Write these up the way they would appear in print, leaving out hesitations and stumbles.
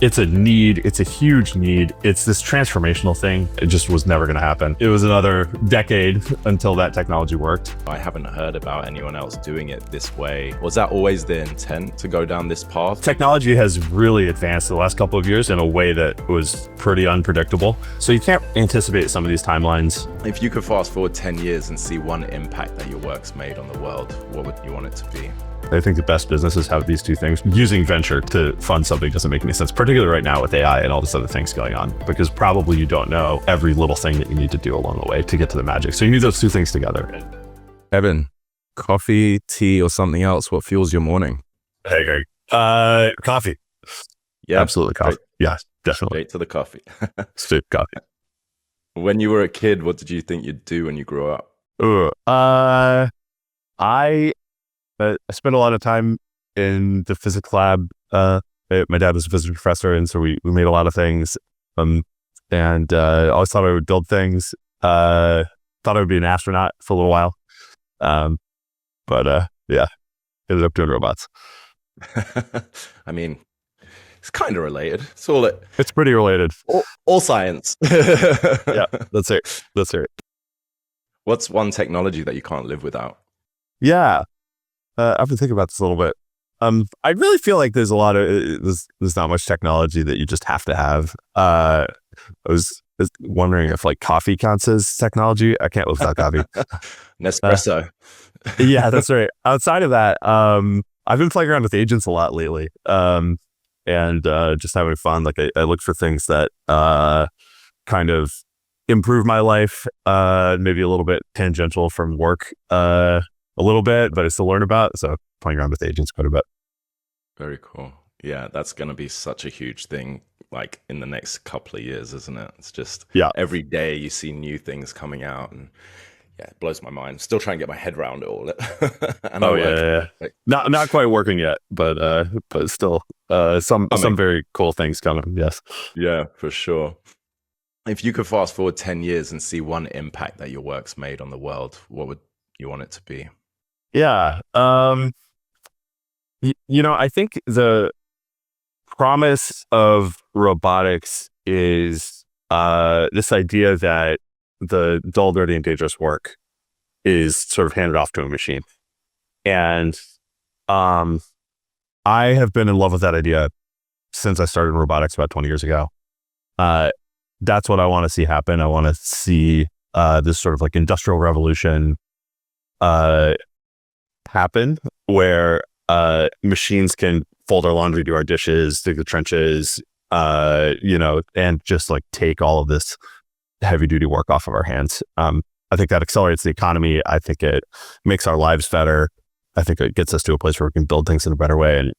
It's a need. It's a huge need. It's this transformational thing. It just was never going to happen. It was another decade until that technology worked. I haven't heard about anyone else doing it this way. Was that always the intent to go down this path? Technology has really advanced the last couple of years in a way that was pretty unpredictable. So you can't anticipate some of these timelines. If you could fast forward 10 years and see one impact that your work's made on the world, what would you want it to be? I think the best businesses have these two things. Using venture to fund something doesn't make any sense, particularly right now with AI and all this other things going on, because probably you don't know every little thing that you need to do along the way to get to the magic. So you need those two things together. Kevin, coffee, tea, or something else, what fuels your morning? Hey, Greg. Coffee. Yeah, absolutely coffee. Right. Yeah, definitely. Straight to the coffee. Straight coffee. When you were a kid, what did you think you'd do when you grew up? I spent a lot of time in the physics lab. My dad was a physics professor, and so we made a lot of things. And I always thought I would build things. Thought I would be an astronaut for a little while. But yeah, ended up doing robots. I mean, it's kind of related. It's pretty related. All science. Yeah, that's it. What's one technology that you can't live without? Yeah. I've been thinking about this a little bit. I really feel like there's a lot of, there's not much technology that you just have to have. I was wondering if like coffee counts as technology. I can't live without coffee. Nespresso. Yeah, that's right. Outside of that, I've been playing around with agents a lot lately. And just having fun. Like I look for things that kind of improve my life, maybe a little bit tangential from work, a little bit, but I still learn about. So playing around with agents quite a bit. Very cool. Yeah, that's going to be such a huge thing, like in the next couple of years, isn't it? It's just every day you see new things coming out, and yeah, it blows my mind. Still trying to get my head around it all. And yeah. Not quite working yet, but still some very cool things coming. Yes. Yeah, for sure. If you could fast forward 10 years and see one impact that your work's made on the world, what would you want it to be? Yeah. I think the promise of robotics is this idea that the dull, dirty, and dangerous work is sort of handed off to a machine. And I have been in love with that idea since I started in robotics about 20 years ago. That's what I want to see happen. I want to see this sort of like industrial revolution happen where machines can fold our laundry, do our dishes, dig the trenches, and just like take all of this heavy duty work off of our hands. I think that accelerates the economy. I think it makes our lives better. I think it gets us to a place where we can build things in a better way. And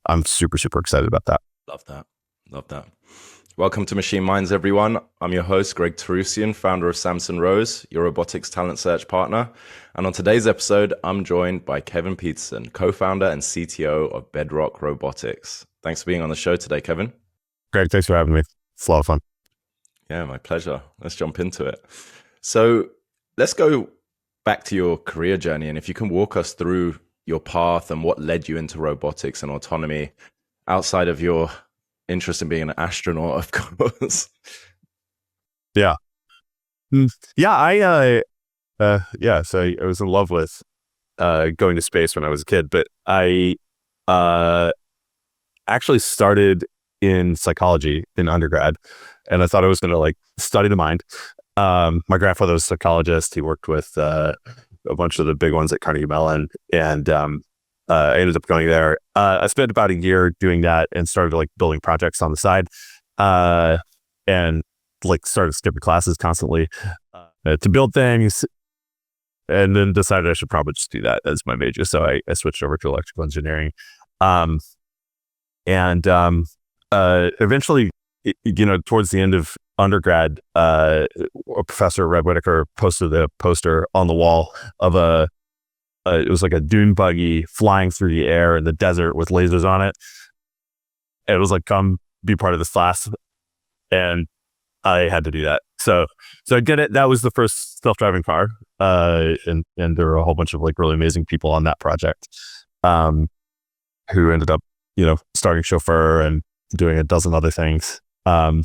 I'm super, super excited about that. Love that. Welcome to Machine Minds, everyone. I'm your host, Greg Terrusian, founder of Samson Rose, your robotics talent search partner. And on today's episode, I'm joined by Kevin Peterson, co-founder and CTO of Bedrock Robotics. Thanks for being on the show today, Kevin. Greg, thanks for having me. It's a lot of fun. Yeah, my pleasure. Let's jump into it. So let's go back to your career journey. And if you can walk us through your path and what led you into robotics and autonomy outside of your interest in being an astronaut, of course. Yeah. So I was in love with going to space when I was a kid, but I actually started in psychology in undergrad, and I thought I was going to like study the mind. My grandfather was a psychologist. He worked with a bunch of the big ones at Carnegie Mellon, and I ended up going there. I spent about a year doing that and started like building projects on the side, and like started skipping classes constantly to build things, and then decided I should probably just do that as my major. So I switched over to electrical engineering, eventually, towards the end of undergrad, a professor, Red Whitaker, posted a poster on the wall of it was like a dune buggy flying through the air in the desert with lasers on it. And it was like, come be part of this class. And I had to do that. So I did it. That was the first self-driving car. And there were a whole bunch of like really amazing people on that project, who ended up, starting Chauffeur and doing a dozen other things. So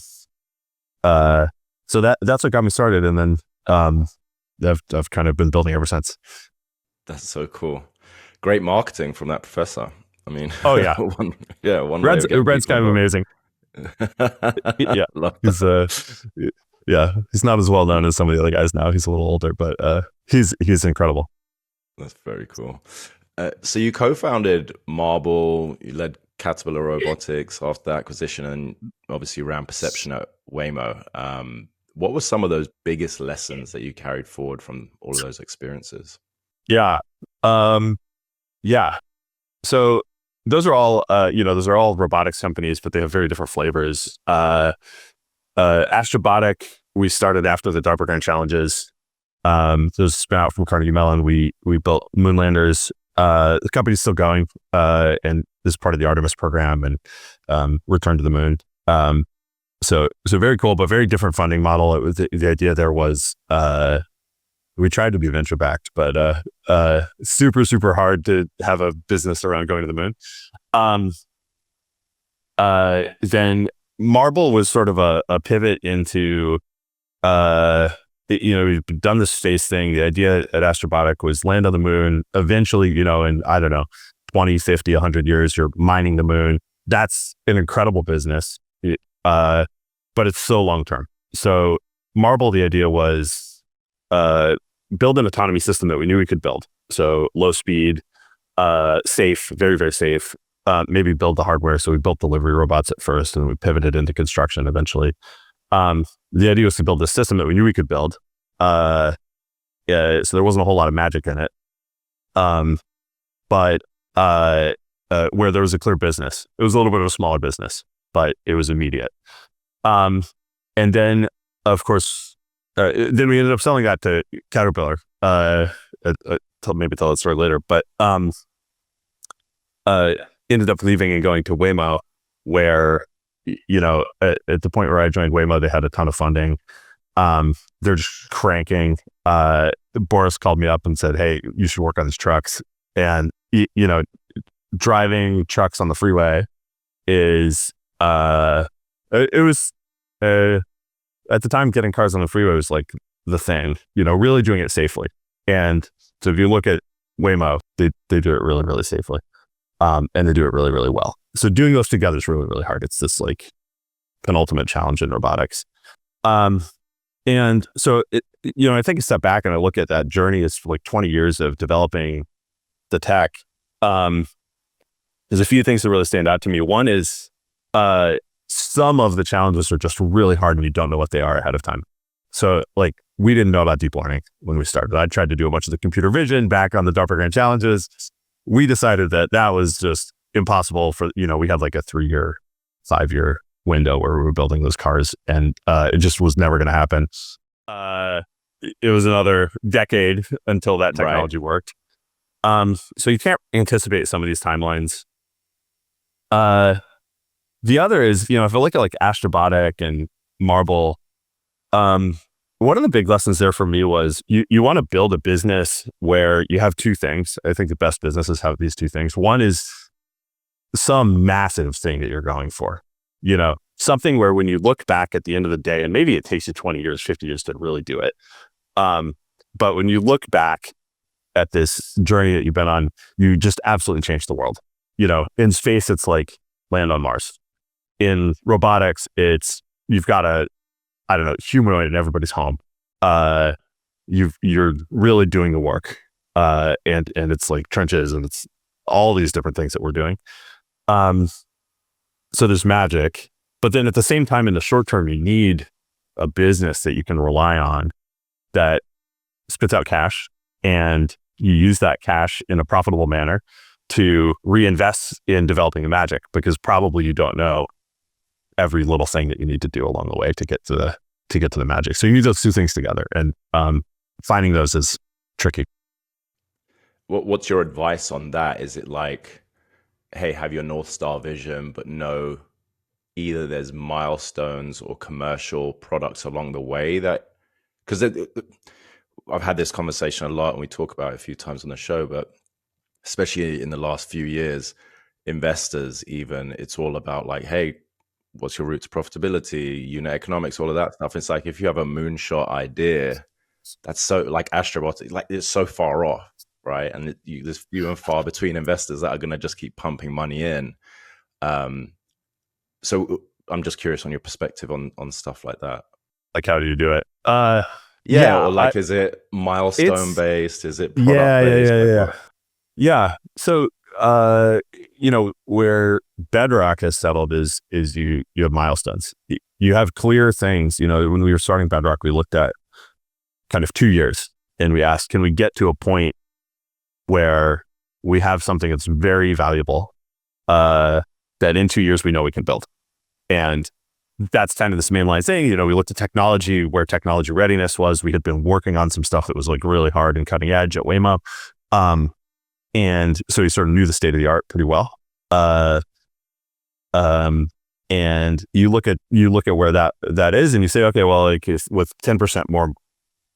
that's what got me started, and then I've kind of been building ever since. That's so cool. Great marketing from that professor. I mean, Oh yeah, one way of getting Red's people kind of involved. amazing. Yeah, Love he's that. yeah, he's not as well known as some of the other guys now. He's a little older, but he's incredible. That's very cool. So you co-founded Marble, you led Caterpillar Robotics after the acquisition, and obviously ran perception at Waymo. What were some of those biggest lessons that you carried forward from all of those experiences? Yeah, yeah. So those are all robotics companies, but they have very different flavors. Astrobotic, we started after the DARPA Grand Challenges. Those spin out from Carnegie Mellon. We built moon landers. The company's still going, and is part of the Artemis program and return to the moon. So very cool, but very different funding model. It was the idea there was we tried to be venture backed, but super hard to have a business around going to the moon. Then Marble was sort of a pivot into we've done this space thing. The idea at Astrobotic was land on the moon. Eventually, in, I don't know, 20, 50, 100 years, you're mining the moon. That's an incredible business, but it's so long-term. So Marble, the idea was build an autonomy system that we knew we could build. So low speed, safe, very, very safe. Maybe build the hardware. So we built delivery robots at first, and we pivoted into construction eventually. The idea was to build this system that we knew we could build. So there wasn't a whole lot of magic in it. But where there was a clear business, it was a little bit of a smaller business, but it was immediate. And then, of course, then we ended up selling that to Caterpillar. Maybe tell that story later, but ended up leaving and going to Waymo, where at the point where I joined Waymo, they had a ton of funding. They're just cranking. Boris called me up and said, "Hey, you should work on these trucks." And driving trucks on the freeway is it was at the time, getting cars on the freeway was like the thing. Really doing it safely. And so if you look at Waymo, they do it really, really safely, and they do it really, really well. So doing those together is really, really hard. It's this like penultimate challenge in robotics. And so I take a step back and I look at that journey as like 20 years of developing the tech. There's a few things that really stand out to me. One is some of the challenges are just really hard and you don't know what they are ahead of time. So like we didn't know about deep learning when we started. I tried to do a bunch of the computer vision back on the DARPA Grand Challenges. We decided that was just impossible for, we had like a 3-year, 5-year window where we were building those cars, and it just was never going to happen. It was another decade until that technology worked. So you can't anticipate some of these timelines. The other is, if I look at like Astrobotic and Marble, one of the big lessons there for me was you want to build a business where you have two things. I think the best businesses have these two things. One is some massive thing that you're going for, something where when you look back at the end of the day, and maybe it takes you 20 years, 50 years to really do it. But when you look back at this journey that you've been on, you just absolutely changed the world. In space, it's like land on Mars. In robotics, it's you've got a, I don't know, humanoid in everybody's home. You're really doing the work, and it's like trenches, and it's all these different things that we're doing. So there's magic, but then at the same time, in the short term, you need a business that you can rely on that spits out cash, and you use that cash in a profitable manner to reinvest in developing the magic, because probably you don't know every little thing that you need to do along the way to get to the magic. So you need those two things together, and finding those is tricky. What's your advice on that? Is it like, hey, have your North Star vision, but know either there's milestones or commercial products along the way because I've had this conversation a lot and we talk about it a few times on the show, but especially in the last few years, investors even, it's all about like, hey, what's your route to profitability, unit economics, all of that stuff. It's like if you have a moonshot idea, that's so like astrobotic, like it's so far off, right? And there's few and far between investors that are going to just keep pumping money in. So I'm just curious on your perspective on stuff like that. Like, how do you do it? Yeah, or like, is it milestone based? Is it product based? Yeah. So, where Bedrock has settled is you have milestones. You have clear things. When we were starting Bedrock, we looked at kind of 2 years and we asked, can we get to a point where we have something that's very valuable, that in 2 years we know we can build? And that's kind of this mainline thing. We looked at technology, where technology readiness was. We had been working on some stuff that was like really hard and cutting edge at Waymo. And so we sort of knew the state of the art pretty well. And you look at where that is, and you say, okay, well, like with 10% more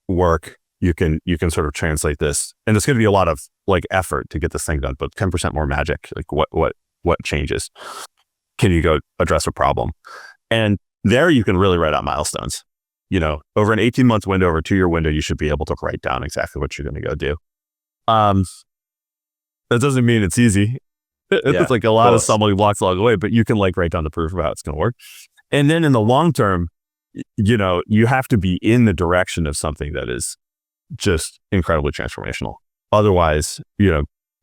work, you can sort of translate this, and it's going to be a lot of like effort to get this thing done, but 10% more magic, like what changes? Can you go address a problem? And there you can really write out milestones. Over an 18-month window, over a 2-year window, you should be able to write down exactly what you're going to go do. That doesn't mean it's easy. It's like a lot of stumbling blocks along the way, but you can like write down the proof of how it's going to work. And then in the long term, you have to be in the direction of something that is just incredibly transformational. Otherwise,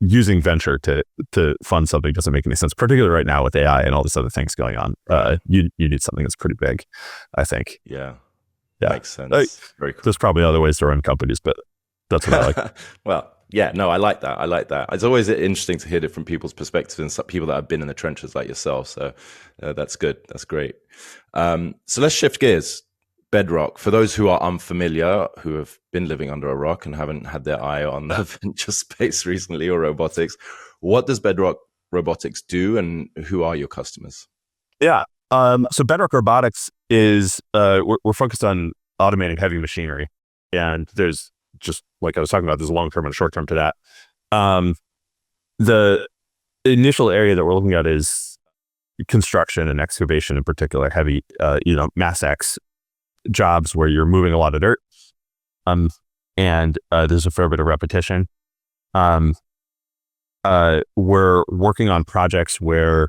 using venture to fund something doesn't make any sense, particularly right now with AI and all these other things going on. You need something that's pretty big, I think. Yeah. Yeah. Makes sense. Very cool. There's probably other ways to run companies, but that's what I like. Well, yeah, no, I like that. It's always interesting to hear different people's perspectives and some people that have been in the trenches like yourself. So that's good. That's great. So let's shift gears. Bedrock, for those who are unfamiliar, who have been living under a rock and haven't had their eye on the venture space recently or robotics, what does Bedrock Robotics do, and who are your customers? Yeah. So Bedrock Robotics is, we're focused on automating heavy machinery. And there's just, like I was talking about, there's a long-term and a short-term to that. The initial area that we're looking at is construction and excavation, in particular, heavy, mass X jobs where you're moving a lot of dirt. And there's a fair bit of repetition. We're working on projects where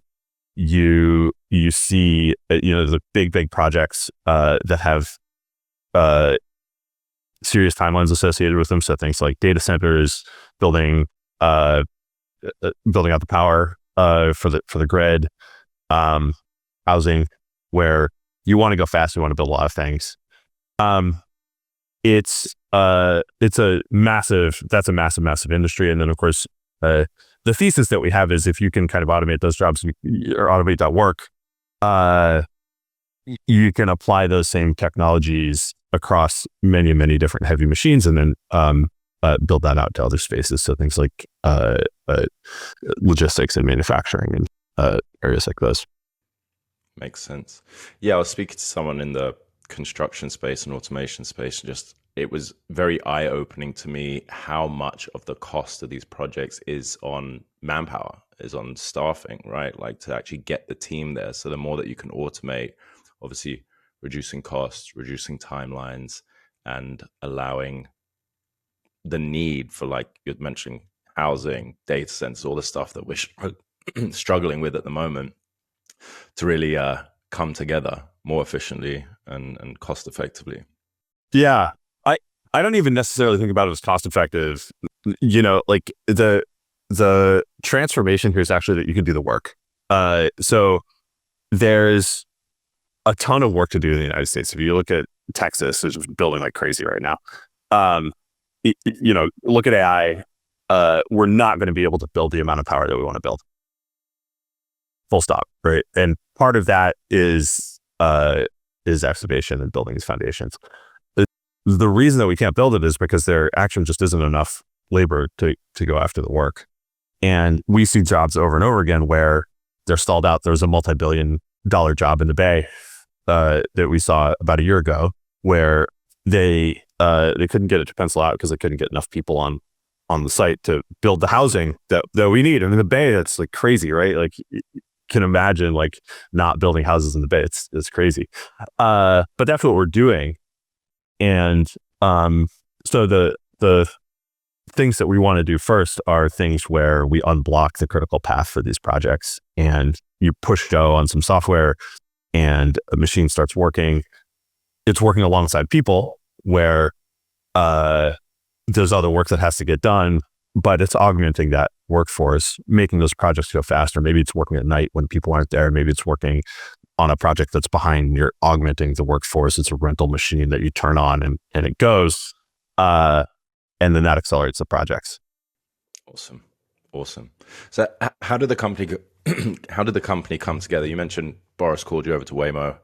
you see, the big projects that have serious timelines associated with them. So things like data centers, building out the power for the grid, housing, where you want to go fast, you want to build a lot of things. It's a massive industry. And then of course, the thesis that we have is if you can kind of automate those jobs or automate that work, you can apply those same technologies across many different heavy machines, and then build that out to other spaces. So things like logistics and manufacturing and areas like those. Makes sense. Yeah, I was speaking to someone in the construction space and automation space, and it was very eye-opening to me how much of the cost of these projects is on manpower, is on staffing, right? Like to actually get the team there. So the more that you can automate, obviously reducing costs, reducing timelines, and allowing the need for, like you're mentioning, housing, data centers, all the stuff that we're struggling with at the moment, to really come together more efficiently and cost effectively. Yeah. I don't even necessarily think about it as cost effective. Like the transformation here is actually that you can do the work. So there's a ton of work to do in the United States. If you look at Texas, it's just building like crazy right now. Look at AI. We're not going to be able to build the amount of power that we want to build. Full stop, right? And part of that is excavation and building these foundations. The reason that we can't build it is because there actually just isn't enough labor to go after the work. And we see jobs over and over again where they're stalled out. There's a multi-billion-dollar job in the Bay that we saw about a year ago where they couldn't get it to pencil out because they couldn't get enough people on the site to build the housing that we need. And in the Bay, it's like crazy, right? Like can imagine like not building houses in the Bay. It's crazy. But that's what we're doing. And so the things that we want to do first are things where we unblock the critical path for these projects, and you push go on some software and a machine starts working. It's working alongside people where there's other work that has to get done, but it's augmenting that workforce, making those projects go faster. Maybe it's working at night when people aren't there. Maybe it's working on a project that's behind. You're augmenting the workforce. It's a rental machine that you turn on and it goes. And then that accelerates the projects. Awesome. So how did the company how did the company come together? You mentioned Boris called you over to Waymo,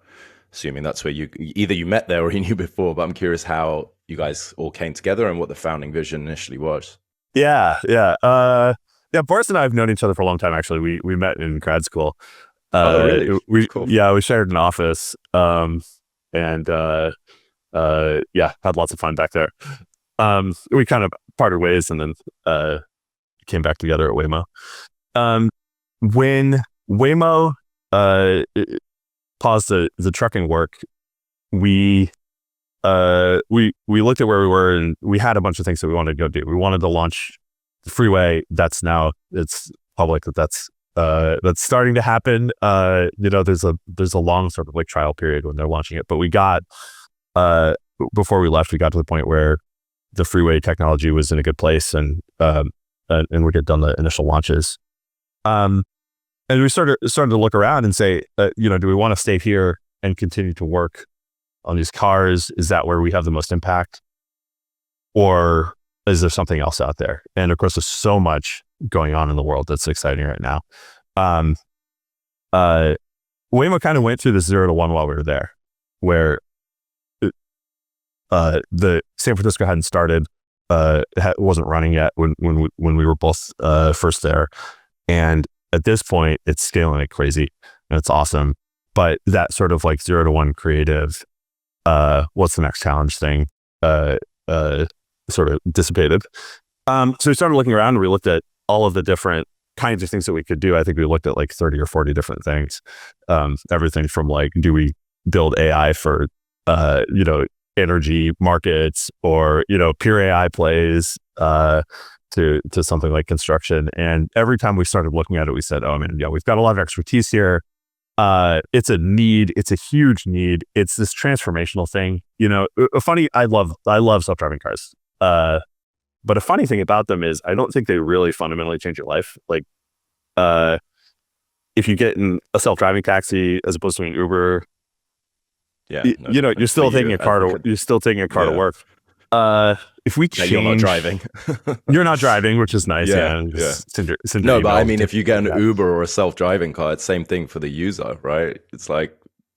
assuming that's where you met there or you knew before, but I'm curious how you guys all came together and what the founding vision initially was. Yeah. Boris and I have known each other for a long time. Actually, we met in grad school. Oh, really? Cool. We shared an office. Had lots of fun back there. We kind of parted ways and then came back together at Waymo. When Waymo paused the trucking work, we looked at where we were, and we had a bunch of things that we wanted to go do. We wanted to launch the freeway. It's public that's starting to happen. There's a long sort of like trial period when they're launching it, but we got before we left, we got to the point where the freeway technology was in a good place, and we had done the initial launches. And we started to look around and say, do we want to stay here and continue to work on these cars? Is that where we have the most impact? Or is there something else out there? And of course, there's so much going on in the world that's exciting right now. Waymo kind of went through the 0 to 1 while we were there, where the San Francisco hadn't started, wasn't running yet when we were both first there. And at this point, it's scaling like crazy, and it's awesome. But that sort of like 0 to 1 creative, what's the next challenge thing, sort of dissipated. So we started looking around, and we looked at all of the different kinds of things that we could do. I think we looked at like 30 or 40 different things. Everything from like, do we build AI for, energy markets, or, pure AI plays, to something like construction. And every time we started looking at it, we said, we've got a lot of expertise here. It's a need. It's a huge need. It's this transformational thing. I love self-driving cars. But a funny thing about them is I don't think they really fundamentally change your life. Like, if you get in a self-driving taxi as opposed to an Uber, you're still taking a car to work. If we change, you're not driving. You're not driving, which is nice. Yeah. No, but I mean, if you get an Uber or a self-driving car, it's same thing for the user, right? It's like,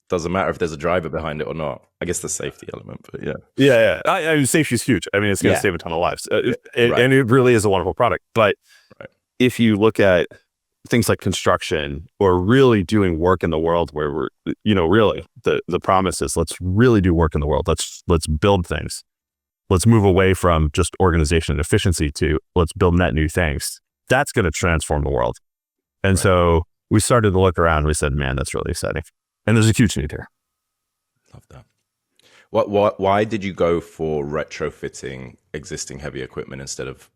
doesn't matter if there's a driver behind it or not. I guess the safety element, but yeah. I mean, safety is huge. I mean, it's going to save a ton of lives, and it really is a wonderful product. But if you look at things like construction, or really doing work in the world where we're, really the promise is, let's really do work in the world. Let's build things. Let's move away from just organization and efficiency to let's build net new things. That's going to transform the world. And so we started to look around. We said, man, that's really exciting. And there's a huge need here. Love that. Why did you go for retrofitting existing heavy equipment instead of,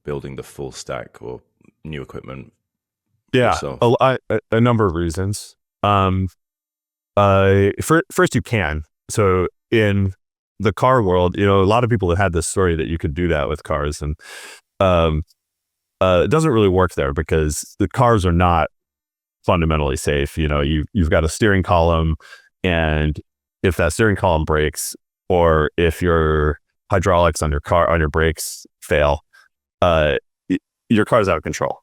building the full stack or new equipment? Yeah, a number of reasons. First, you can. So in the car world, a lot of people have had this story that you could do that with cars, and it doesn't really work there because the cars are not fundamentally safe. You've got a steering column, and if that steering column breaks, or if your hydraulics on your brakes fail, your car's out of control.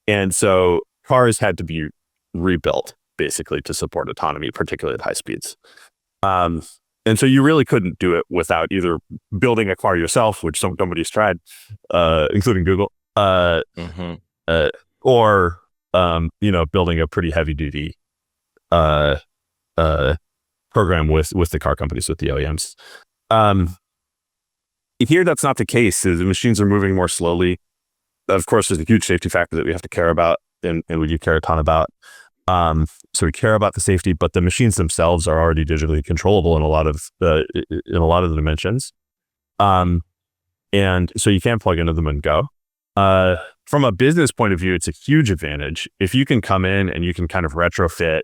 And so cars had to be rebuilt basically to support autonomy, particularly at high speeds. And so you really couldn't do it without either building a car yourself, which somebody's tried, including Google, or building a pretty heavy duty program with the car companies, with the OEMs. Here, that's not the case. The machines are moving more slowly. Of course, there's a huge safety factor that we have to care about, and we do care a ton about. So we care about the safety, but the machines themselves are already digitally controllable in a lot of the dimensions. And so you can plug into them and go. From a business point of view, it's a huge advantage. If you can come in and you can kind of retrofit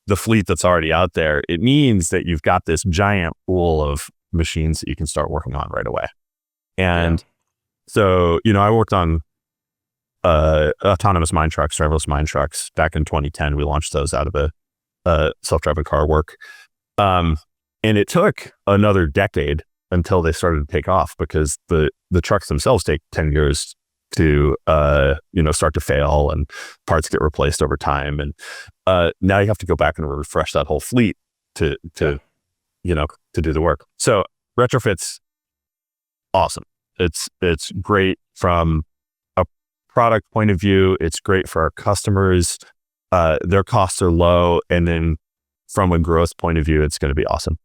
the fleet that's already out there, it means that you've got this giant pool of machines that you can start working on right away. And so, I worked on autonomous mine trucks, driverless mine trucks back in 2010. We launched those out of a self-driving car work. And it took another decade until they started to take off, because the trucks themselves take 10 years to start to fail, and parts get replaced over time. And now you have to go back and refresh that whole fleet to do the work. So retrofit's awesome. It's great from a product point of view. It's great for our customers. Their costs are low, and then from a growth point of view, it's going to be awesome.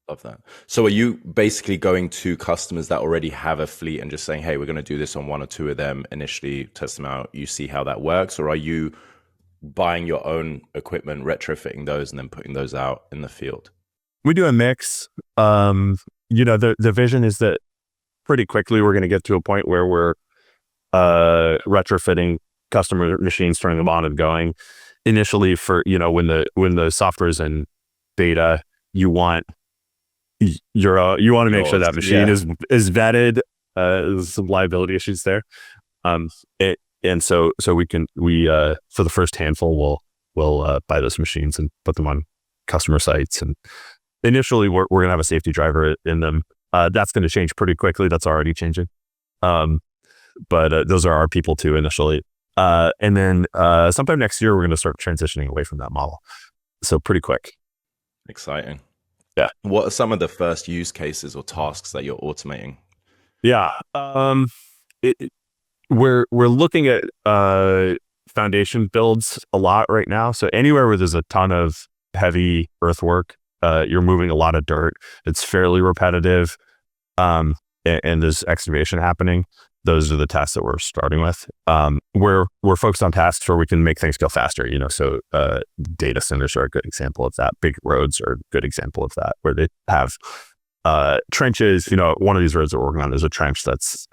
Love that. So are you basically going to customers that already have a fleet and just saying, hey, we're going to do this on one or two of them initially, test them out, you see how that works? Or are you buying your own equipment, retrofitting those, and then putting those out in the field? We do a mix. The vision is that pretty quickly we're going to get to a point where we're retrofitting customer machines, turning them on and going. Initially, for when the software is in beta, you want to make sure that machine is vetted. There's some liability issues there. So we for the first handful we'll buy those machines and put them on customer sites. And initially we're going to have a safety driver in them. That's going to change pretty quickly. That's already changing. But those are our people too initially. And then sometime next year we're going to start transitioning away from that model. So pretty quick. Exciting. Yeah. What are some of the first use cases or tasks that you're automating? Yeah. We're looking at foundation builds a lot right now. So anywhere where there's a ton of heavy earthwork, you're moving a lot of dirt. It's fairly repetitive, and there's excavation happening. Those are the tasks that we're starting with. We're focused on tasks where we can make things go faster. So data centers are a good example of that. Big roads are a good example of that, where they have trenches. One of these roads that we're working on is a trench that's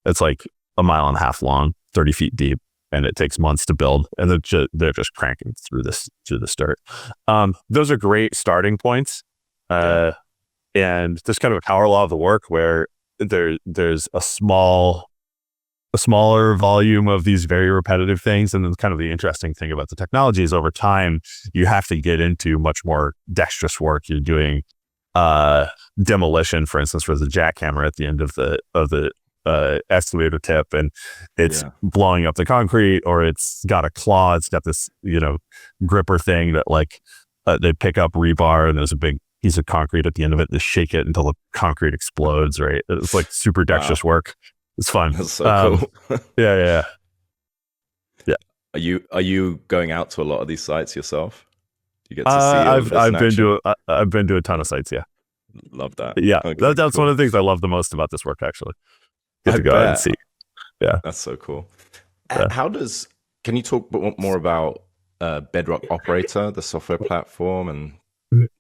it's like 1.5 miles long, 30 feet deep, and it takes months to build. And they're just cranking through this dirt. Those are great starting points. And there's kind of a power law of the work where there's a smaller volume of these very repetitive things. And then kind of the interesting thing about the technology is over time, you have to get into much more dexterous work. You're doing demolition, for instance, with a jackhammer at the end of the excavator tip, and it's blowing up the concrete, or it's got a claw. It's got this, gripper thing that they pick up rebar, and there's a big piece of concrete at the end of it. They shake it until the concrete explodes, right? It's like super dexterous work. It's fun. That's so cool. Yeah. Are you going out to a lot of these sites yourself? Do you get to see I've been to a ton of sites. Yeah. Love that. Yeah. Okay, That's cool. one of the things I love the most about this work, actually. Get to go out and see. Yeah. That's so cool. Yeah. Can you talk more about Bedrock Operator, the software platform, and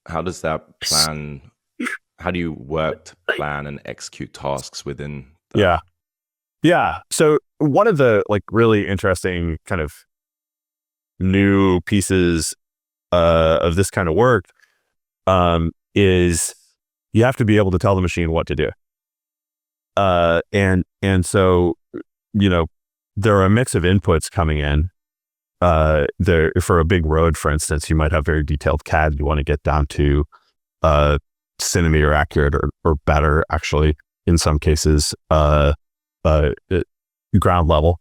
how does that how do you work to plan and execute tasks within that? Yeah. So one of the really interesting kind of new pieces of this kind of work is you have to be able to tell the machine what to do. And so, there are a mix of inputs coming in. For a big road, for instance, you might have very detailed CAD. You want to get down to centimeter accurate or better, actually, in some cases, ground level.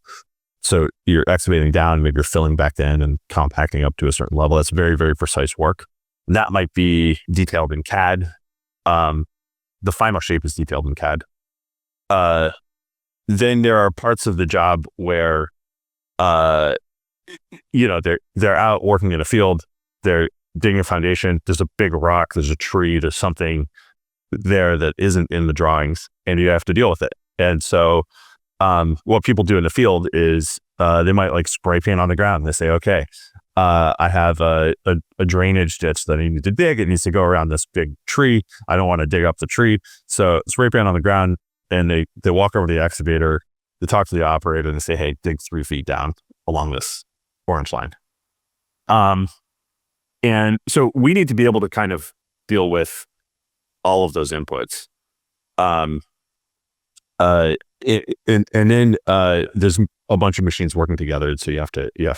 So you're excavating down, maybe you're filling back in and compacting up to a certain level. That's very, very precise work. And that might be detailed in CAD. The final shape is detailed in CAD. Then there are parts of the job where, they're out working in a field, they're digging a foundation, there's a big rock, there's a tree, there's something there that isn't in the drawings, and you have to deal with it. And so, what people do in the field is, they might spray paint on the ground. They say, okay, I have a drainage ditch that I need to dig. It needs to go around this big tree. I don't want to dig up the tree. So spray paint on the ground, and they walk over to the excavator, they talk to the operator, and they say, hey, dig 3 feet down along this orange line. And so we need to be able to kind of deal with all of those inputs. And then there's a bunch of machines working together, so you have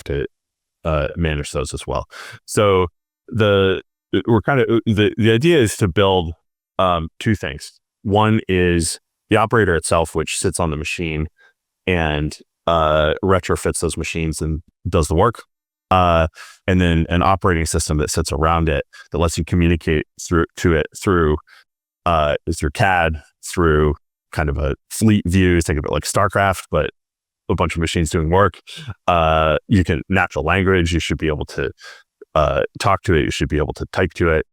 to manage those as well. So the idea is to build 2 things. One is the operator itself, which sits on the machine and retrofits those machines and does the work. And then an operating system that sits around it that lets you communicate through CAD, through kind of a fleet view. Think of it like StarCraft, but a bunch of machines doing work. You can natural language. You should be able to talk to it. You should be able to type to it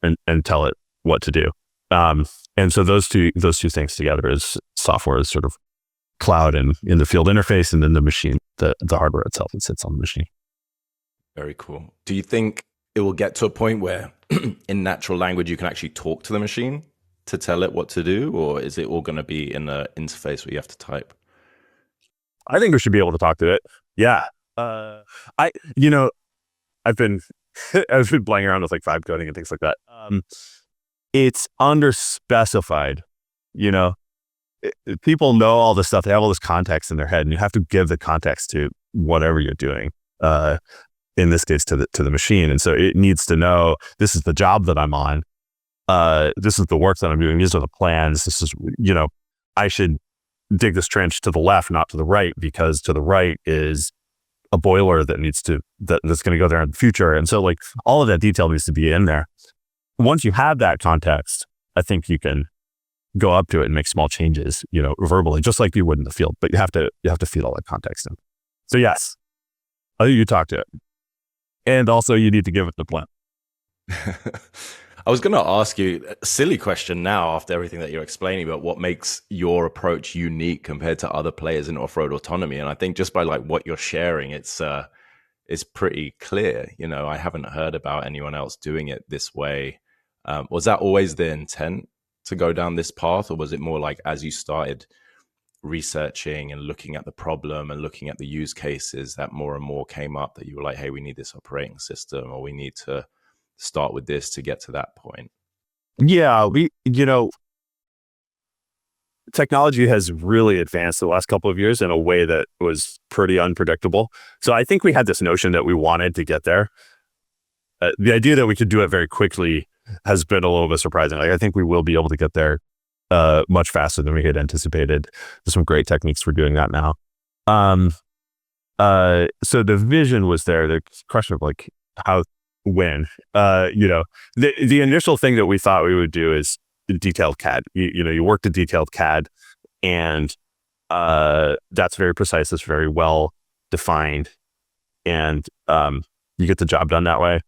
and tell it what to do. And so those two things together is software is sort of cloud and in the field interface, and then the machine, the hardware itself that sits on the machine. Very cool. Do you think it will get to a point where in natural language you can actually talk to the machine to tell it what to do, or is it all going to be in an interface where you have to type? I think we should be able to talk to it. Yeah. I've been playing around with like vibe coding and things like that. It's underspecified, people know all this stuff. They have all this context in their head, and you have to give the context to whatever you're doing. In this case, to the machine. And so it needs to know, this is the job that I'm on. This is the work that I'm doing. These are the plans. This is, I should dig this trench to the left, not to the right, because to the right is a boiler that's going to go there in the future. And so like all of that detail needs to be in there. Once you have that context, I think you can go up to it and make small changes, verbally, just like you would in the field, but you have to feed all that context in. So yes, I think you talk to it. And also you need to give it the plan. I was going to ask you a silly question now after everything that you're explaining about what makes your approach unique compared to other players in off-road autonomy. And I think just by like what you're sharing, it's pretty clear. I haven't heard about anyone else doing it this way. Was that always the intent to go down this path, or was it more like as you started researching and looking at the problem and looking at the use cases that more and more came up that you were like, hey, we need this operating system, or we need to start with this to get to that point? Yeah, technology has really advanced the last couple of years in a way that was pretty unpredictable. So I think we had this notion that we wanted to get there. The idea that we could do it very quickly has been a little bit surprising. Like, I think we will be able to get there much faster than we had anticipated. There's some great techniques for doing that now. So the vision was there. The question of like when, the initial thing that we thought we would do is detailed CAD. You work to detailed CAD, and that's very precise. It's very well defined, and you get the job done that way.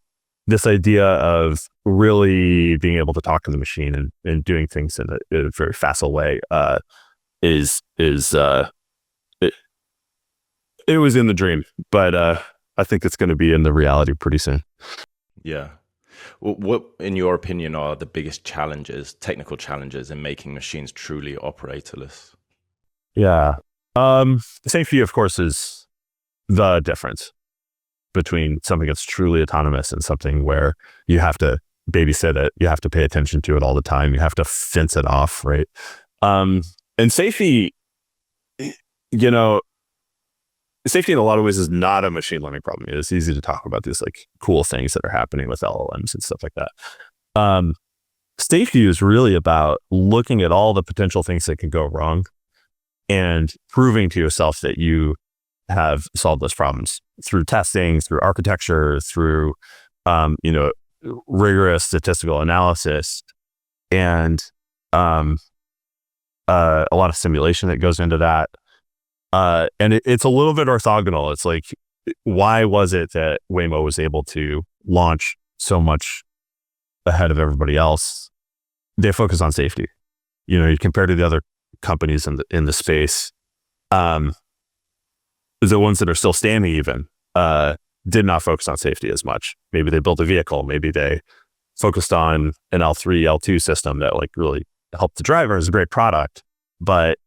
This idea of really being able to talk to the machine and doing things in a very facile way it was in the dream, but I think it's going to be in the reality pretty soon. Yeah. Well, what, in your opinion, are the biggest technical challenges in making machines truly operatorless? Yeah. Safety, of course, is the difference between something that's truly autonomous and something where you have to babysit it. You have to pay attention to it all the time. You have to fence it off, right? And safety, safety in a lot of ways is not a machine learning problem. It's easy to talk about these like cool things that are happening with LLMs and stuff like that. Safety is really about looking at all the potential things that can go wrong and proving to yourself that you have solved those problems through testing, through architecture, through rigorous statistical analysis, and a lot of simulation that goes into that. And it's a little bit orthogonal. It's like, why was it that Waymo was able to launch so much ahead of everybody else? They focus on safety. You compare to the other companies in the space, the ones that are still standing even, did not focus on safety as much. Maybe they built a vehicle, maybe they focused on an L3, L2 system that like really helped the driver. It's a great product, but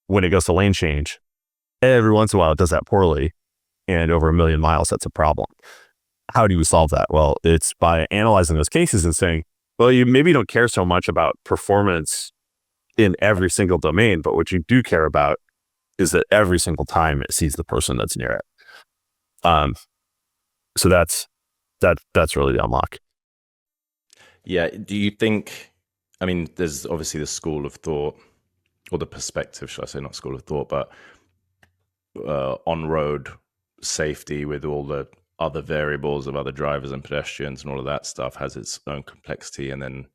when it goes to lane change, every once in a while it does that poorly, and over 1 million miles, that's a problem. How do you solve that? Well, it's by analyzing those cases and saying, well, you maybe don't care so much about performance in every single domain, but what you do care about is that every single time it sees the person that's near it. So that's really the unlock. Yeah. Do you think, I mean, there's obviously the school of thought, or the perspective, should I say, not school of thought, but on-road safety with all the other variables of other drivers and pedestrians and all of that stuff has its own complexity. And then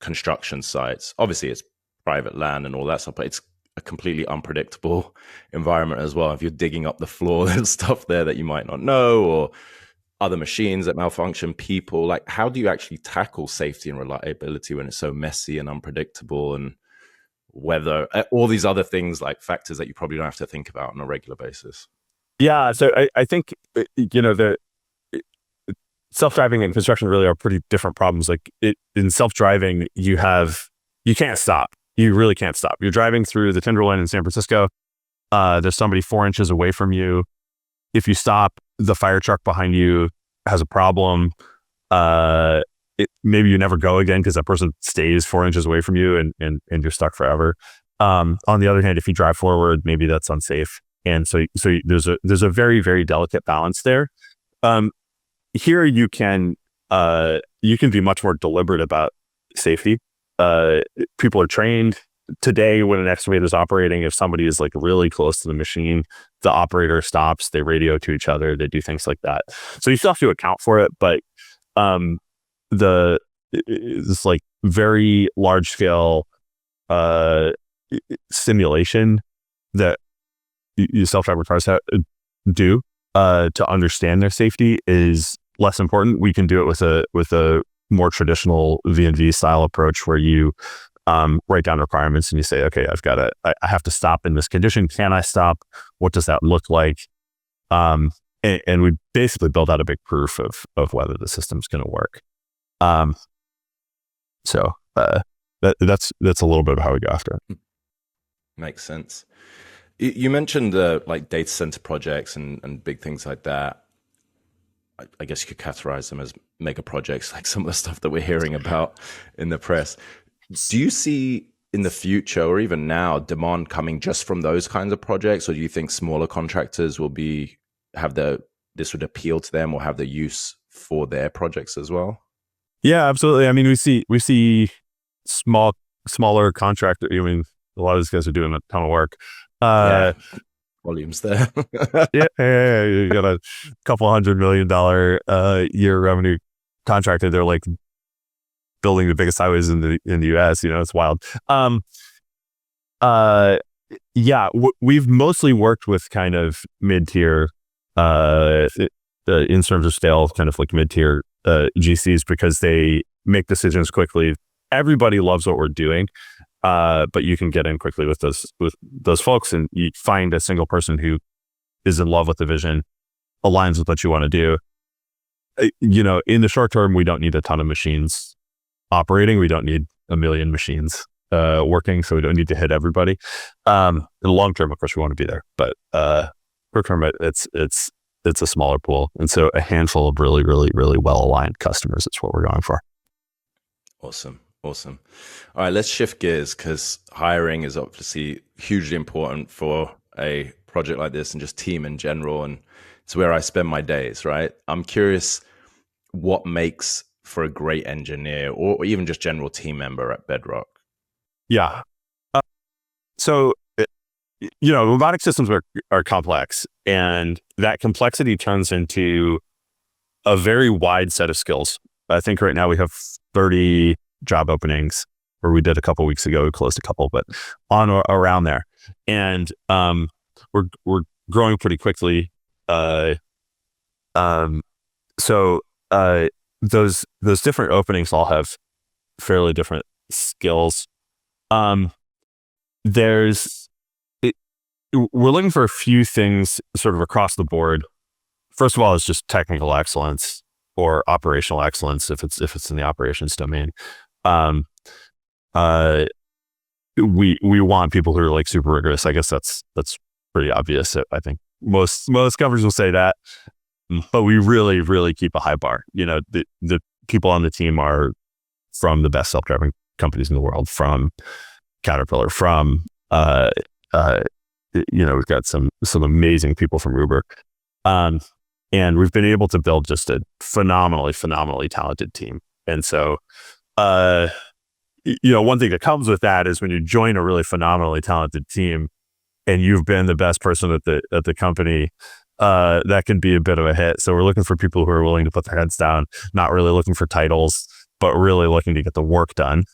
construction sites, obviously it's private land and all that stuff, but it's a completely unpredictable environment as well. If you're digging up the floor, there's stuff there that you might not know, or other machines that malfunction, people. Like, how do you actually tackle safety and reliability when it's so messy and unpredictable, and weather, all these other things, like factors that you probably don't have to think about on a regular basis? Yeah, so I think, the self-driving and construction really are pretty different problems. Like in self-driving, you can't stop. You really can't stop. You're driving through the Tenderloin in San Francisco. There's somebody 4 inches away from you. If you stop, the fire truck behind you has a problem. Maybe you never go again because that person stays 4 inches away from you, and you're stuck forever. On the other hand, if you drive forward, maybe that's unsafe. And so there's a very, very delicate balance there. Here you can be much more deliberate about safety. People are trained today when an excavator is operating. If somebody is like really close to the machine, the operator stops, they radio to each other, they do things like that. So you still have to account for it, but this like very large scale simulation that self-driving cars do to understand their safety is less important. We can do it with a more traditional V&V style approach where you write down requirements and you say, okay, I have to stop in this condition. Can I stop? What does that look like? And we basically build out a big proof of whether the system's going to work. So that's a little bit of how we go after it. Makes sense. You mentioned like data center projects and big things like that. I guess you could categorize them as mega projects, like some of the stuff that we're hearing about in the press. Do you see in the future, or even now, demand coming just from those kinds of projects, or do you think smaller contractors will this would appeal to them or have the use for their projects as well? Yeah, absolutely. I mean, we see smaller contractors. I mean, a lot of these guys are doing a ton of work. Volumes there. yeah, you got a couple $100 million year revenue contractor. They're like building the biggest highways in the US. It's wild. We've mostly worked with kind of mid-tier, in terms of scale, kind of like mid-tier GCs, because they make decisions quickly. Everybody loves what we're doing. But you can get in quickly with those folks, and you find a single person who is in love with the vision, aligns with what you want to do. In the short term, we don't need a ton of machines operating. We don't need 1 million machines working, so we don't need to hit everybody. In the long term, of course, we want to be there, but short term, it's a smaller pool, and so a handful of really, really, really well aligned customers. It's what we're going for. Awesome. All right, let's shift gears, because hiring is obviously hugely important for a project like this and just team in general. And it's where I spend my days, right? I'm curious what makes for a great engineer or even just general team member at Bedrock. Yeah. So, robotic systems are complex, and that complexity turns into a very wide set of skills. I think right now we have 30 job openings, or we did a couple of weeks ago. We closed a couple, but on or around there, and we're growing pretty quickly. So those different openings all have fairly different skills. We're looking for a few things sort of across the board. first of all, is just technical excellence or operational excellence if it's in the operations domain. Um, uh, we want people who are like super rigorous. I guess that's pretty obvious. I think most companies will say that, but we really keep a high bar. The people on the team are from the best self-driving companies in the world, from Caterpillar, from we've got some amazing people from Uber, and we've been able to build just a phenomenally talented team. And so, one thing that comes with that is when you join a really phenomenally talented team, and you've been the best person at the company, that can be a bit of a hit. So we're looking for people who are willing to put their heads down, not really looking for titles, but really looking to get the work done,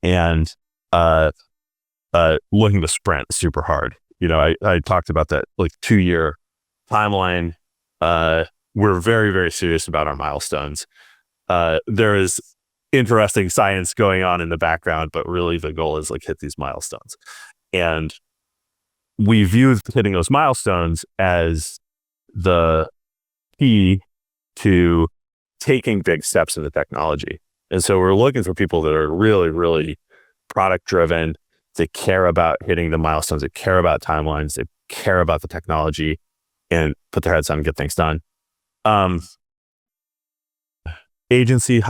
and looking to sprint super hard. I talked about that like 2-year timeline. We're very serious about our milestones. There is interesting science going on in the background, but really the goal is like hit these milestones. And we view hitting those milestones as the key to taking big steps in the technology. And so we're looking for people that are really product driven. They care about hitting the milestones. They care about timelines. They care about the technology, and put their heads down and get things done. High agency,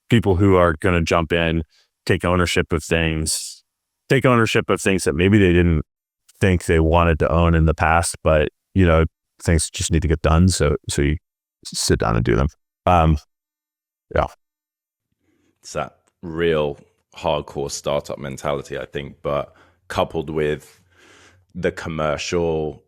people who are going to jump in, take ownership of things that maybe they didn't think they wanted to own in the past, but things just need to get done. So you sit down and do them. Yeah. It's that real hardcore startup mentality, I think, but coupled with the commercial,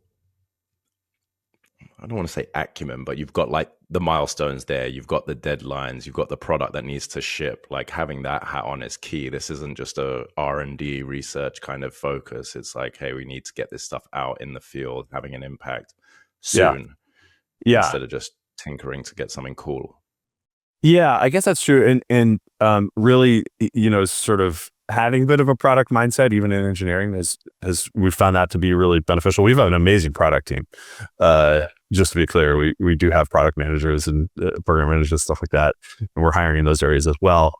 I don't want to say acumen, but you've got like the milestones there, you've got the deadlines, you've got the product that needs to ship. Like having that hat on is key. This isn't just a R&D research kind of focus. It's like, hey, we need to get this stuff out in the field, having an impact soon, instead of just tinkering to get something cool. Yeah, I guess that's true. And really, sort of having a bit of a product mindset, even in engineering, we found that to be really beneficial. We have an amazing product team. Just to be clear, we do have product managers and program managers, stuff like that, and we're hiring in those areas as well.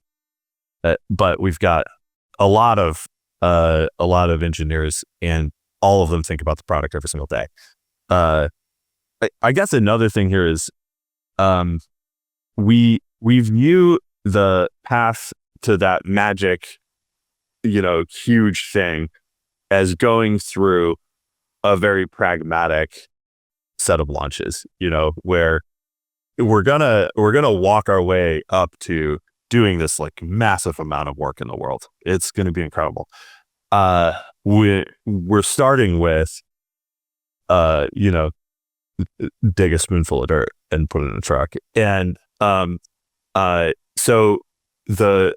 But we've got a lot of engineers, and all of them think about the product every single day. I guess another thing here is, we view the path to that magic, huge thing as going through a very pragmatic set of launches, where we're gonna walk our way up to doing this like massive amount of work in the world. It's going to be incredible. We're starting with, dig a spoonful of dirt and put it in a truck. And so the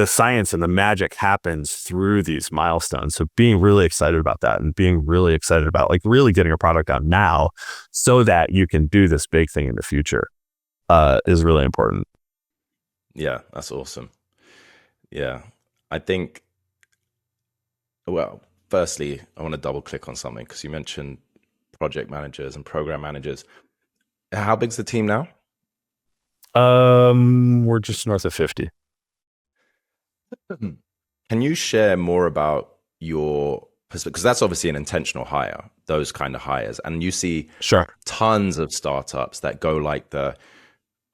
science and the magic happens through these milestones. So being really excited about that, and being really excited about like really getting a product out now so that you can do this big thing in the future, is really important. Yeah, that's awesome. Yeah, I think, well, firstly, I want to double click on something because you mentioned project managers and program managers. How big's the team now? We're just north of 50. Can you share more about your perspective? Because that's obviously an intentional hire, those kind of hires. And you see tons of startups that go like the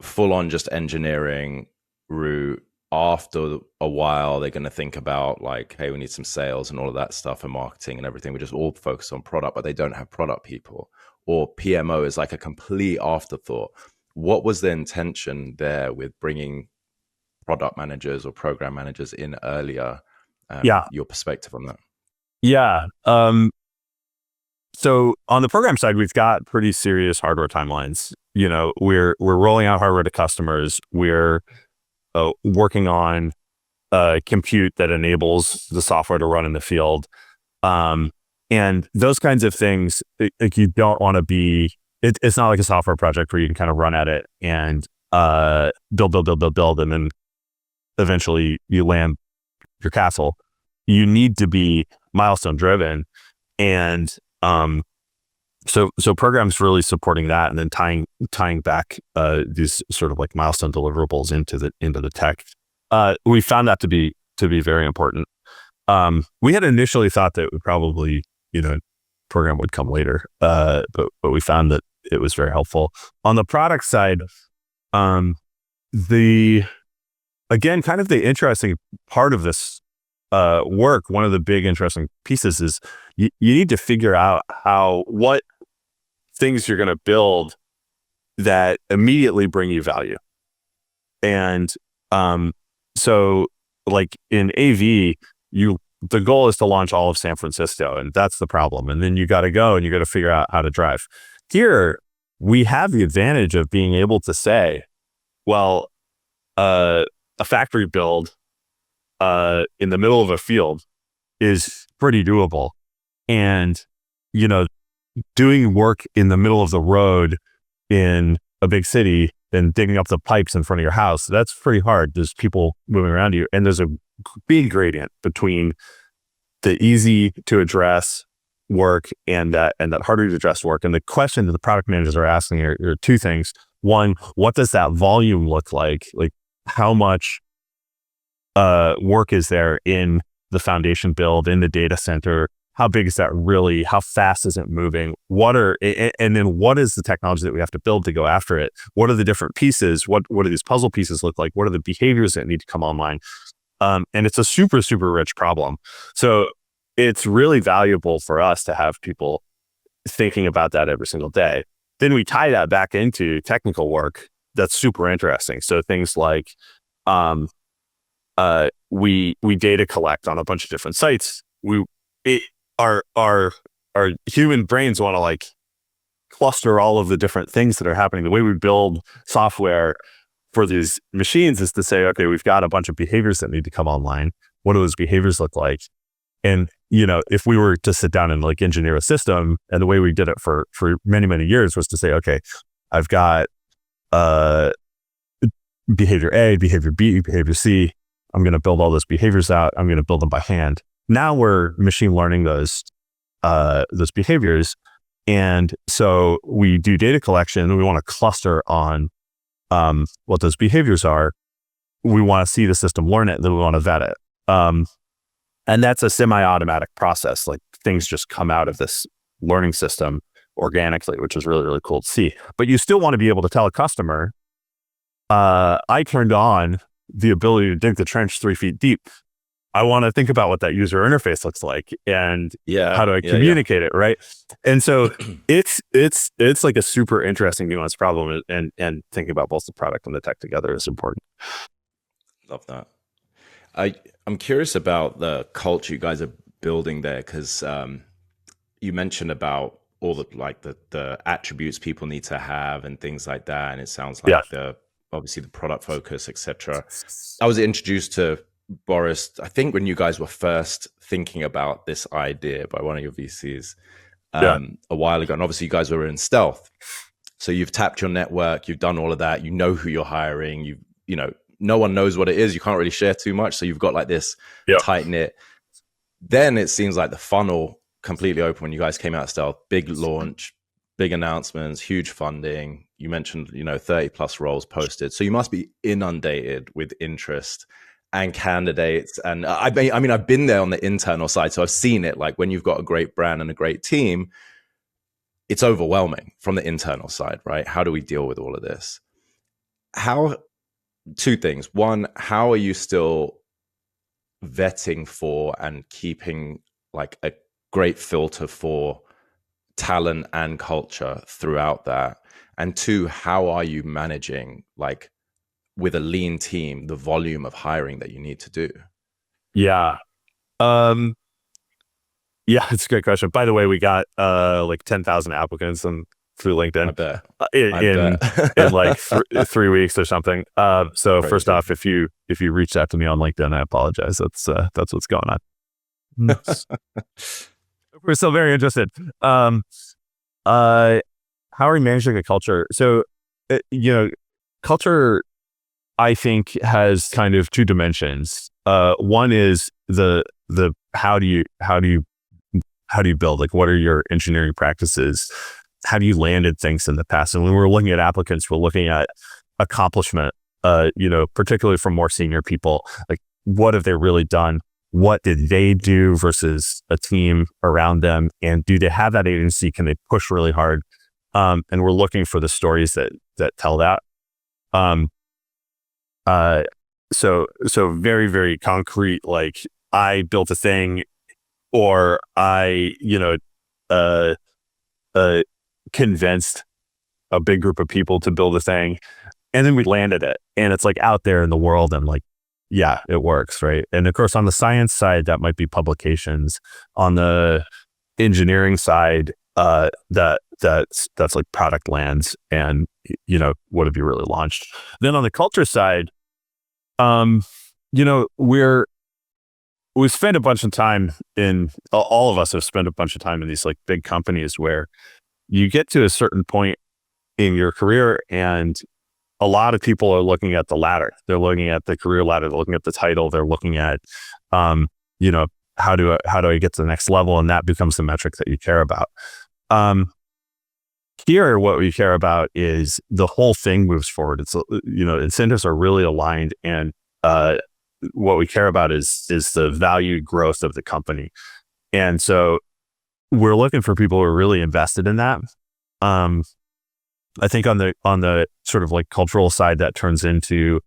full on just engineering route. After a while, they're going to think about like, hey, we need some sales and all of that stuff and marketing and everything. We just all focus on product, but they don't have product people. Or PMO is like a complete afterthought. What was the intention there with bringing product managers or program managers in earlier? Your perspective on that. Yeah. So on the program side, we've got pretty serious hardware timelines. We're rolling out hardware to customers. We're working on compute that enables the software to run in the field. And those kinds of things, like you don't want to be, it's not like a software project where you can kind of run at it and build, and then eventually you land your castle. You need to be milestone driven And so programs really supporting that, and then tying back these sort of like milestone deliverables into the tech. We found that to be very important. We had initially thought that we probably, program would come later, but we found that it was very helpful. On the product side, again, kind of the interesting part of this work, one of the big interesting pieces is you need to figure out what things you're going to build that immediately bring you value. And so like in AV, the goal is to launch all of San Francisco, and that's the problem. And then you got to go and you got to figure out how to drive. Here, we have the advantage of being able to say, well, a factory build in the middle of a field is pretty doable. And, doing work in the middle of the road in a big city and digging up the pipes in front of your house, that's pretty hard. There's people moving around you. And there's a big gradient between the easy to address work and that harder to address work. And the question that the product managers are asking are two things. One, what does that volume look like? Like how much work is there in the foundation build, in the data center? How big is that really? How fast is it moving? And then what is the technology that we have to build to go after it? What are the different pieces? What do these puzzle pieces look like? What are the behaviors that need to come online? And it's a super, super rich problem. So it's really valuable for us to have people thinking about that every single day. Then we tie that back into technical work that's super interesting. So things like we data collect on a bunch of different sites. Our human brains want to like cluster all of the different things that are happening. The way we build software for these machines is to say, okay, we've got a bunch of behaviors that need to come online. What do those behaviors look like? And, if we were to sit down and like engineer a system, and the way we did it for many, many years was to say, okay, I've got behavior A, behavior B, behavior C. I'm going to build all those behaviors out. I'm going to build them by hand. Now we're machine learning those behaviors. And so we do data collection, and we want to cluster on what those behaviors are. We want to see the system learn it, and then we want to vet it. And that's a semi-automatic process. Like things just come out of this learning system organically, which is really, really cool to see. But you still want to be able to tell a customer, I turned on the ability to dig the trench 3 feet deep. I want to think about what that user interface looks like and how do I communicate it, right? And so it's like a super interesting nuanced problem, and thinking about both the product and the tech together is important. Love that. I'm curious about the culture you guys are building there, because you mentioned about all the attributes people need to have and things like that, and it sounds like obviously the product focus, etc. I was introduced to Boris, I think when you guys were first thinking about this idea by one of your VCs a while ago, and obviously you guys were in stealth, so you've tapped your network, you've done all of that, you know who you're hiring, no one knows what it is, you can't really share too much, so you've got like this tight knit. Then it seems like the funnel completely open when you guys came out of stealth. Big launch, big announcements, huge funding. You mentioned 30 plus roles posted, so you must be inundated with interest and candidates. And I mean, I've been there on the internal side, so I've seen it. Like when you've got a great brand and a great team, it's overwhelming from the internal side, right? How do we deal with all of this? Two things. One, how are you still vetting for and keeping like a great filter for talent and culture throughout that? And two, how are you managing, like, with a lean team, the volume of hiring that you need to do? Yeah. It's a great question. By the way, we got like 10,000 applicants through LinkedIn. I bet. In like 3 weeks or something. So Crazy. First off, if you reached out to me on LinkedIn, I apologize. That's what's going on. We're still very interested. How are we managing a culture? So, culture, I think, has kind of two dimensions. One is the how do you how do you build? Like, what are your engineering practices? Have you landed things in the past? And when we're looking at applicants, we're looking at accomplishment, particularly from more senior people. Like, what have they really done? What did they do versus a team around them? And do they have that agency? Can they push really hard? And we're looking for the stories that tell that. So very, very concrete, like, I built a thing, or I, convinced a big group of people to build a thing, and then we landed it, and it's like out there in the world, and like, yeah, it works, right? And of course, on the science side, that might be publications. On the engineering side, that's like product lands, and what have you really launched? Then on the culture side, we've spent a bunch of time all of us have spent a bunch of time in these like big companies where you get to a certain point in your career, and a lot of people are looking at the ladder. They're looking at the career ladder. They're looking at the title. They're looking at, how do I get to the next level? And that becomes the metric that you care about. Here, what we care about is the whole thing moves forward. It's, incentives are really aligned, and what we care about is the value growth of the company. And so we're looking for people who are really invested in that. I think on the sort of like cultural side, that turns into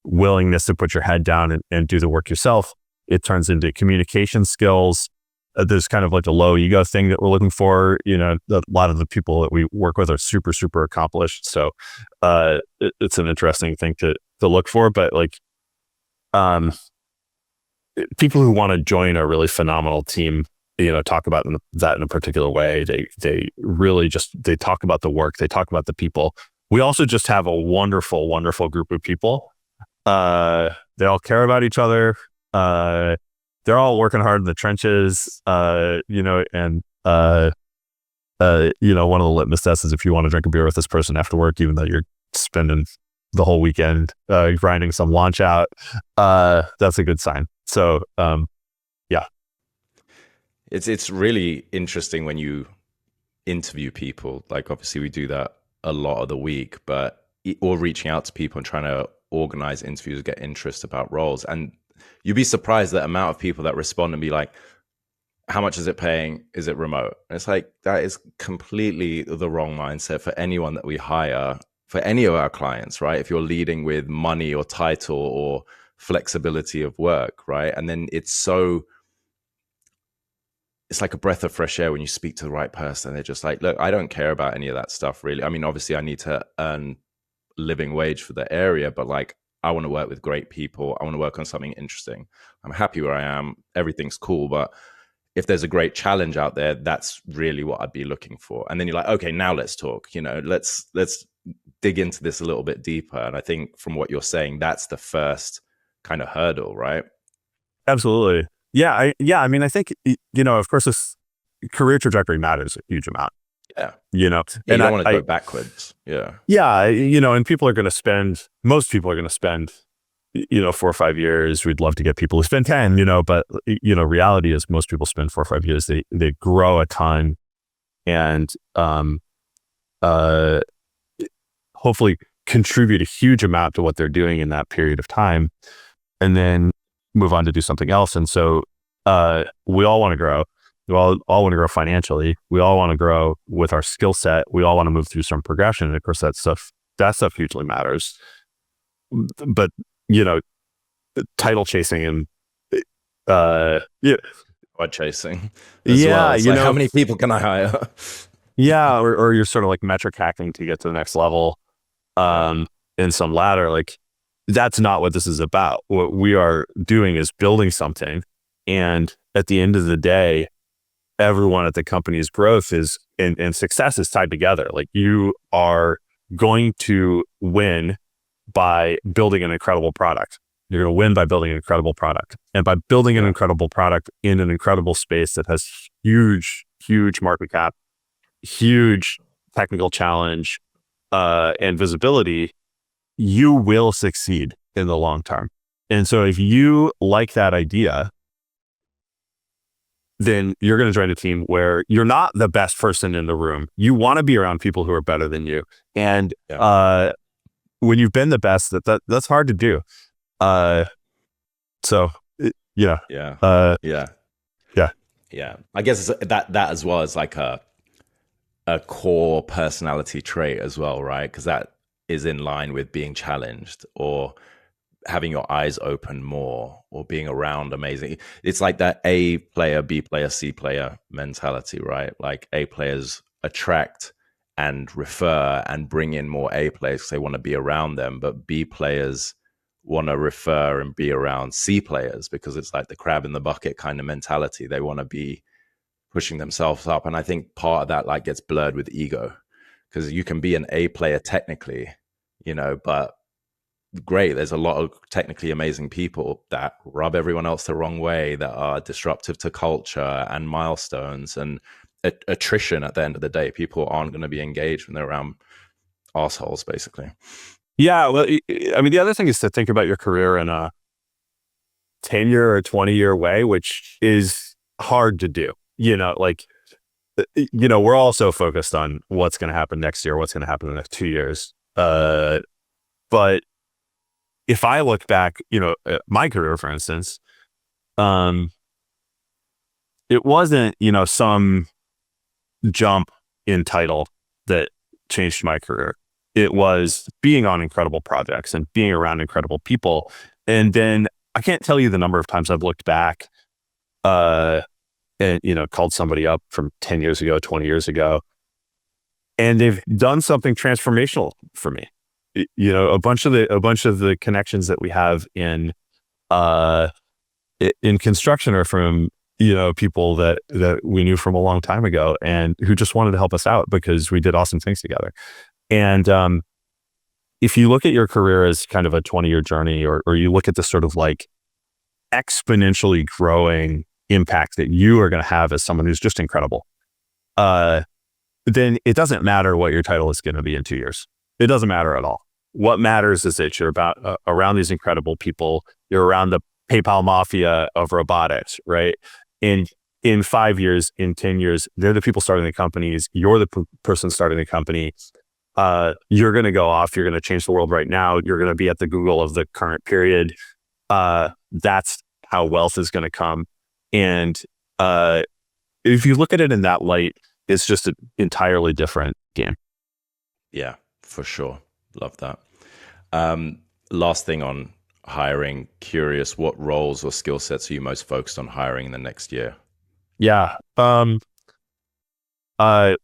willingness to put your head down and do the work yourself. It turns into communication skills. There's kind of like a low ego thing that we're looking for. A lot of the people that we work with are super, super accomplished. So it's an interesting thing to look for. But like, people who want to join a really phenomenal team, talk about that in a particular way. They really they talk about the work. They talk about the people. We also just have a wonderful, wonderful group of people. They all care about each other. They're all working hard in the trenches, and one of the litmus tests is if you want to drink a beer with this person after work, even though you're spending the whole weekend grinding some launch out, that's a good sign. So, yeah. It's really interesting when you interview people. Like, obviously we do that a lot of the week, or reaching out to people and trying to organize interviews, get interest about roles. And you'd be surprised the amount of people that respond and be like, how much is it paying? Is it remote? And it's like, that is completely the wrong mindset for anyone that we hire, for any of our clients, right? If you're leading with money or title or flexibility of work, right? And then it's like a breath of fresh air when you speak to the right person. They're just like, look, I don't care about any of that stuff, really. I mean, obviously I need to earn living wage for the area, but like, I want to work with great people. I want to work on something interesting. I'm happy where I am. Everything's cool. But if there's a great challenge out there, that's really what I'd be looking for. And then you're like, okay, now let's talk, let's dig into this a little bit deeper. And I think from what you're saying, that's the first kind of hurdle, right? Absolutely. Yeah. I mean, I think, of course, this career trajectory matters a huge amount. Yeah. And you don't want to go backwards. Yeah. Yeah. And most people are going to spend, 4 or 5 years. We'd love to get people who spend 10, but, reality is most people spend 4 or 5 years. They grow a ton, and, hopefully contribute a huge amount to what they're doing in that period of time, and then move on to do something else. And so, we all want to grow. We all want to grow financially. We all want to grow with our skill set. We all want to move through some progression. And of course, that stuff hugely matters. But, title chasing and, What chasing? Yeah. Well. Like, how many people can I hire? Yeah. Or you're sort of like metric hacking to get to the next level, in some ladder. Like, that's not what this is about. What we are doing is building something. And at the end of the day, everyone at the company's growth is and success is tied together. Like, you are going to win by building an incredible product. You're going to win by building an incredible product, and by building an incredible product in an incredible space that has huge, huge market cap, huge technical challenge, and visibility, you will succeed in the long term. And so if you like that idea, then you're going to join a team where you're not the best person in the room. You want to be around people who are better than you. And when you've been the best, that's hard to do. So yeah. Yeah. I guess that as well as like a core personality trait as well, right? Because that is in line with being challenged or having your eyes open more or being around amazing. It's like that A player, B player, C player mentality, right? Like A players attract and refer and bring in more A players because they want to be around them, but B players want to refer and be around C players because it's like the crab in the bucket kind of mentality. They want to be pushing themselves up. And I think part of that like gets blurred with ego because you can be an A player technically, but great, there's a lot of technically amazing people that rub everyone else the wrong way, that are disruptive to culture and milestones and attrition. At the end of the day, people aren't going to be engaged when they're around assholes, basically. Yeah, well, I mean, the other thing is to think about your career in a 10-year or 20-year way, which is hard to do. We're all so focused on what's going to happen next year, what's going to happen in the next 2 years. But if I look back, at my career, for instance, it wasn't, some jump in title that changed my career. It was being on incredible projects and being around incredible people. And then I can't tell you the number of times I've looked back, and, called somebody up from 10 years ago, 20 years ago, and they've done something transformational for me. A bunch of the connections that we have in construction are from people that we knew from a long time ago and who just wanted to help us out because we did awesome things together. And if you look at your career as kind of a 20-year journey, or you look at the sort of like exponentially growing impact that you are going to have as someone who's just incredible, then it doesn't matter what your title is going to be in 2 years. It doesn't matter at all. What matters is that you're around these incredible people. You're around the PayPal mafia of robotics, right? And in 5 years, in 10 years, they're the people starting the companies. You're the person starting the company. You're going to go off. You're going to change the world right now. You're going to be at the Google of the current period. That's how wealth is going to come. And if you look at it in that light, it's just an entirely different game. Yeah, for sure. Love that. Last thing on hiring, curious, what roles or skill sets are you most focused on hiring in the next year? Yeah.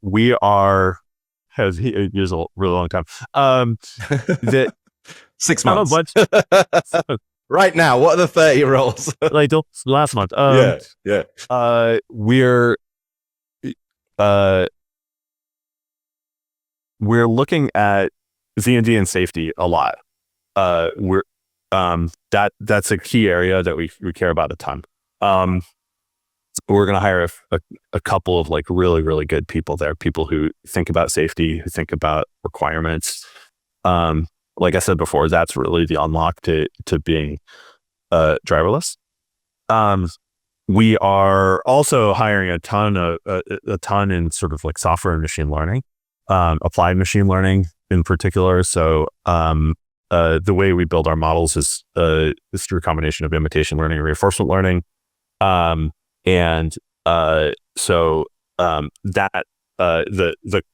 We are, years a really long time. 6 months. Right now, what are the 30 roles? Like last month. We're looking at Z&D and safety a lot. That's a key area that we care about a ton. We're going to hire a couple of like really, really good people there, people who think about safety, who think about requirements. Like I said before, that's really the unlock to being driverless. We are also hiring a ton in sort of like software and machine learning, applied machine learning in particular. So the way we build our models is through a combination of imitation learning and reinforcement learning. The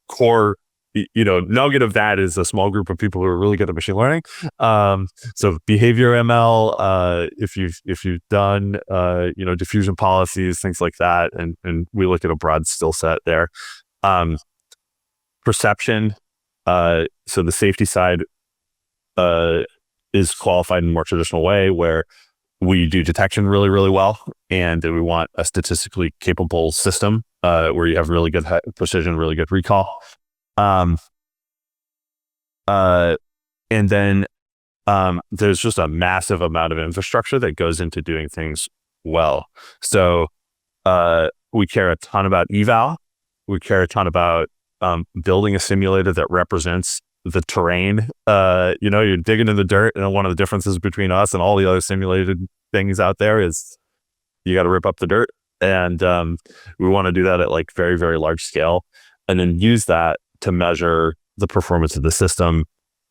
core, nugget of that is a small group of people who are really good at machine learning. So behavior ML, if you've done, diffusion policies, things like that. And we look at a broad skill set there. Perception. So the safety side, is qualified in a more traditional way where we do detection really, really well. And we want a statistically capable system, where you have really good precision, really good recall. And then there's just a massive amount of infrastructure that goes into doing things well. So we care a ton about eval. We care a ton about building a simulator that represents the terrain. You're digging in the dirt, and one of the differences between us and all the other simulated things out there is you got to rip up the dirt. And we want to do that at like very, very large scale, and then use that to measure the performance of the system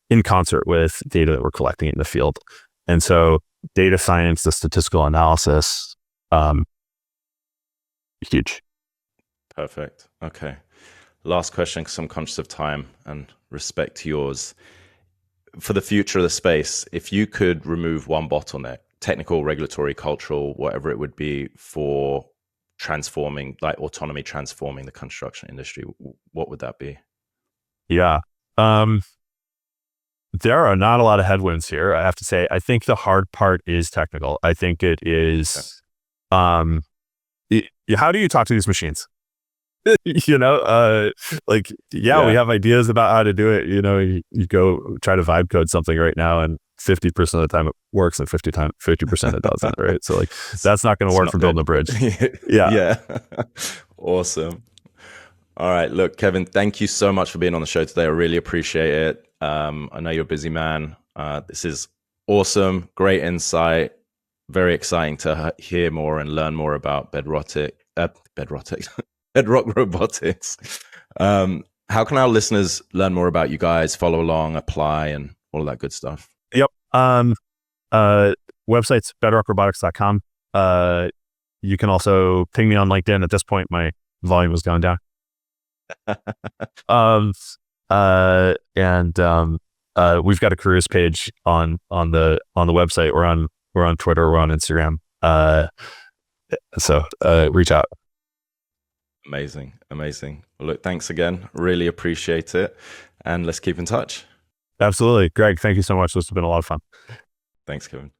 in concert with data that we're collecting in the field. And so data science, the statistical analysis, huge. Perfect. Okay. Last question, because I'm conscious of time and respect to yours. For the future of the space, if you could remove one bottleneck, technical, regulatory, cultural, whatever it would be, for transforming, like autonomy transforming the construction industry, what would that be? Yeah. There are not a lot of headwinds here, I have to say. I think the hard part is technical. I think it is, how do you talk to these machines? Like, we have ideas about how to do it. You go try to vibe code something right now, and 50% of the time it works, and 50% it doesn't, right? So like, that's not going to work for building a bridge. Yeah. Awesome. All right. Look, Kevin, thank you so much for being on the show today. I really appreciate it. I know you're a busy man. This is awesome. Great insight. Very exciting to hear more and learn more about Bedrock robotics. How can our listeners learn more about you guys, follow along, apply, and all of that good stuff? Yep. Website's bedrockrobotics.com. You can also ping me on LinkedIn. At this point, my volume has gone down. We've got a careers page on the website. We're on Twitter. We're on Instagram. So reach out. Amazing. Well, look, thanks again. Really appreciate it. And let's keep in touch. Absolutely. Greg, thank you so much. This has been a lot of fun. Thanks, Kevin.